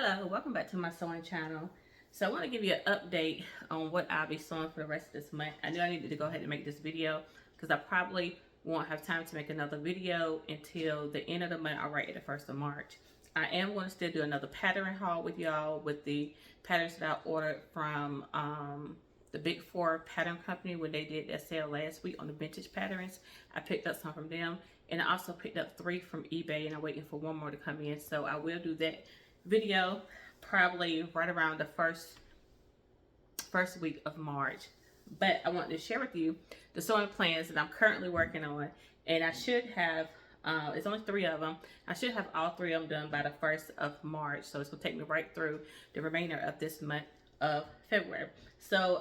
Hello, welcome back to my sewing channel. So I want to give you an update on what I'll be sewing for the rest of this month. I knew I needed to go ahead and make this video because I probably won't have time to make another video until the end of the month, or right at the 1st of March. I am going to still do another pattern haul with y'all with the patterns that I ordered from the Big Four Pattern Company when they did their sale last week on the vintage patterns. I picked up some from them, and I also picked up 3 from eBay, and I'm waiting for 1 more to come in. So I will do that video probably right around the first week of March. But I wanted to share with you the sewing plans that I'm currently working on, and I should have it's only 3 of them. I should have all 3 of them done by the 1st of March, so it's gonna take me right through the remainder of this month of February. So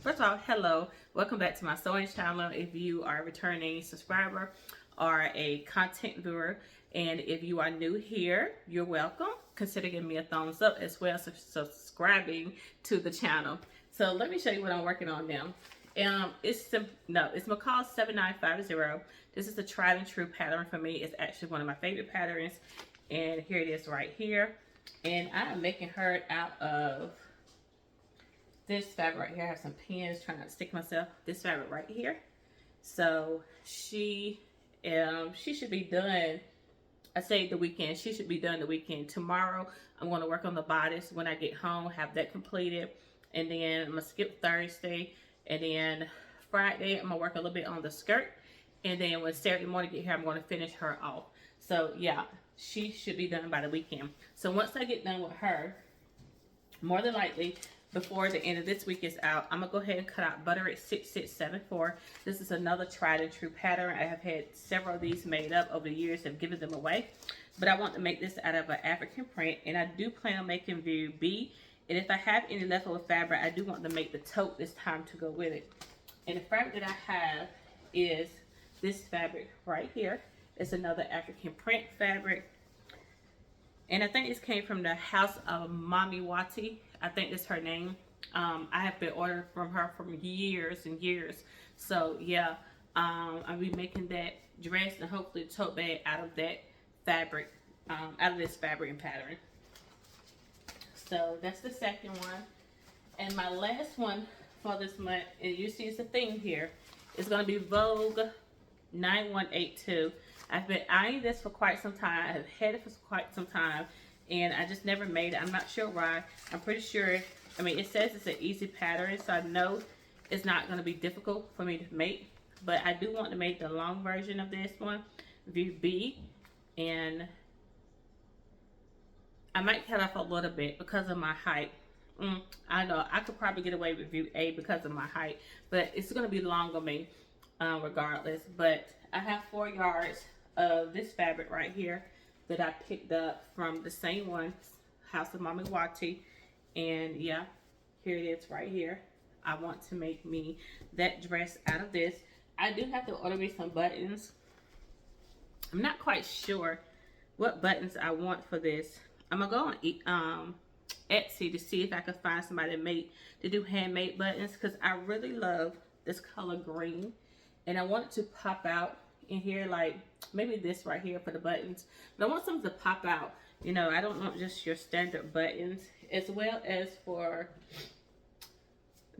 first of all, hello, welcome back to my sewing channel. If you are a returning subscriber or a content viewer, and if you are new here, you're welcome. Consider giving me a thumbs up as well as subscribing to the channel. So let me show you what I'm working on now. It's McCall 7950. This is a tried and true pattern for me. It's actually one of my favorite patterns, and here it is right here. And I am making her out of this fabric right here. I have some pins trying not to stick myself. This fabric right here. So she should be done. I say the weekend. She should be done the weekend. Tomorrow, I'm going to work on the bodice when I get home, have that completed. And then I'm going to skip Thursday. And then Friday, I'm going to work a little bit on the skirt. And then when Saturday morning get here, I'm going to finish her off. So, yeah, she should be done by the weekend. So, once I get done with her, more than likely, before the end of this week is out, I'm going to go ahead and cut out Butter It 6674. This is another tried and true pattern. I have had several of these made up over the years, have given them away. But I want to make this out of an African print, and I do plan on making View B. And if I have any leftover fabric, I do want to make the tote this time to go with it. And the fabric that I have is this fabric right here. It's another African print fabric. And I think this came from the House of Mommy Wati. I think that's her name. I have been ordering from her for years and years. So yeah, I'll be making that dress and hopefully a tote bag out of that fabric, out of this fabric and pattern. So that's the second one. And my last one for this month, and you see it's a theme here, is going to be Vogue 9182. I've been eyeing this for quite some time. I have had it for quite some time, and I just never made it. I'm not sure why. I'm pretty sure, I mean, it says it's an easy pattern, so I know it's not going to be difficult for me to make. But I do want to make the long version of this one, View B, and I might cut off a little bit because of my height. I know I could probably get away with View A because of my height, but it's going to be long on me regardless. But I have 4 yards of this fabric right here that I picked up from the same one, House of Mommy Wati. And yeah, here it is right here. I want to make me that dress out of this. I do have to order me some buttons. I'm not quite sure what buttons I want for this. I'm gonna go on Etsy to see if I can find somebody to do handmade buttons, because I really love this color green, and I want it to pop out in here, like maybe this right here for the buttons. But I want something to pop out. You know, I don't want just your standard buttons, as well as for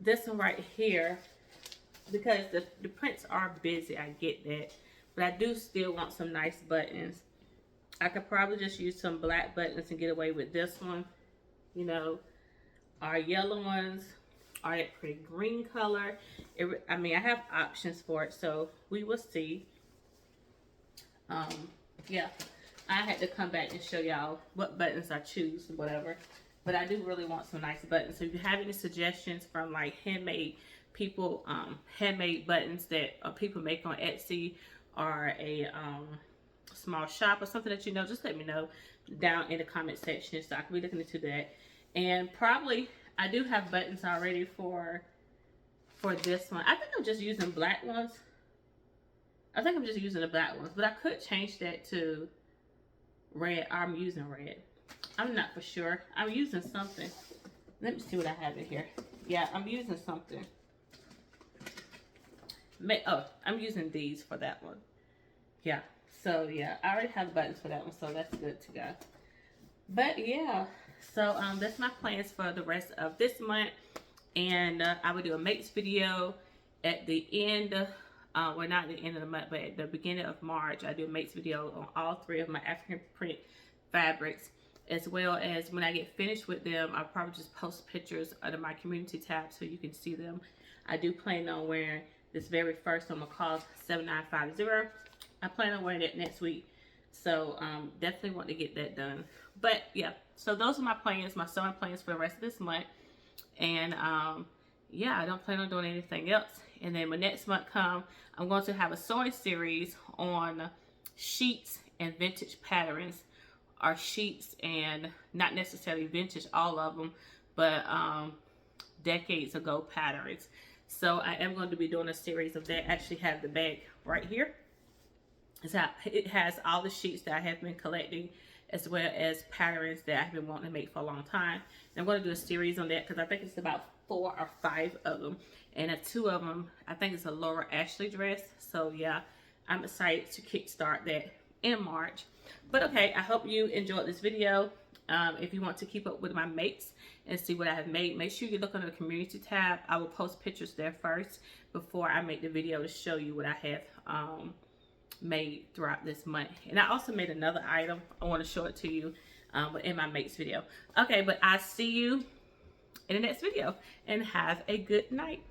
this one right here, because the prints are busy. I get that, but I do still want some nice buttons. I could probably just use some black buttons and get away with this one, you know, our yellow ones, or that pretty green color. I mean, I have options for it, so we will see. Yeah, I had to come back and show y'all what buttons I choose or whatever. But I do really want some nice buttons. So if you have any suggestions from like handmade people, handmade buttons that people make on Etsy, or a small shop or something that you know, just let me know down in the comment section so I can be looking into that. And probably I do have buttons already for this one. I think I'm just using black ones. I think I'm just using the black ones, but I could change that to red. I'm using red. I'm not for sure. I'm using something. Let me see what I have in here. Yeah, I'm using something. Oh, I'm using these for that one. Yeah. So yeah, I already have buttons for that one, so that's good to go. But yeah, So that's my plans for the rest of this month. And I will do a makes video at the end, well, not at the end of the month, but at the beginning of March. I do a makes video on all 3 of my African print fabrics, as well as when I get finished with them, I'll probably just post pictures under my community tab so you can see them. I do plan on wearing this very first one, McCall 7950. I plan on wearing it next week. So definitely want to get that done. But yeah, so those are my plans, my sewing plans for the rest of this month. And yeah, I don't plan on doing anything else. And then when next month comes, I'm going to have a sewing series on sheets and vintage patterns, or sheets and not necessarily vintage, all of them, but decades ago patterns. So I am going to be doing a series of that. I actually have the bag right here. It has all the sheets that I have been collecting, as well as patterns that I've been wanting to make for a long time. And I'm going to do a series on that because I think it's about 4 or 5 of them. And 2 of them, I think it's a Laura Ashley dress. So yeah, I'm excited to kickstart that in March. But okay, I hope you enjoyed this video. If you want to keep up with my makes and see what I have made, make sure you look under the community tab. I will post pictures there first before I make the video to show you what I have made throughout this month. And I also made another item. I want to show it to you in my makes video. Okay, but I'll see you in the next video, and have a good night.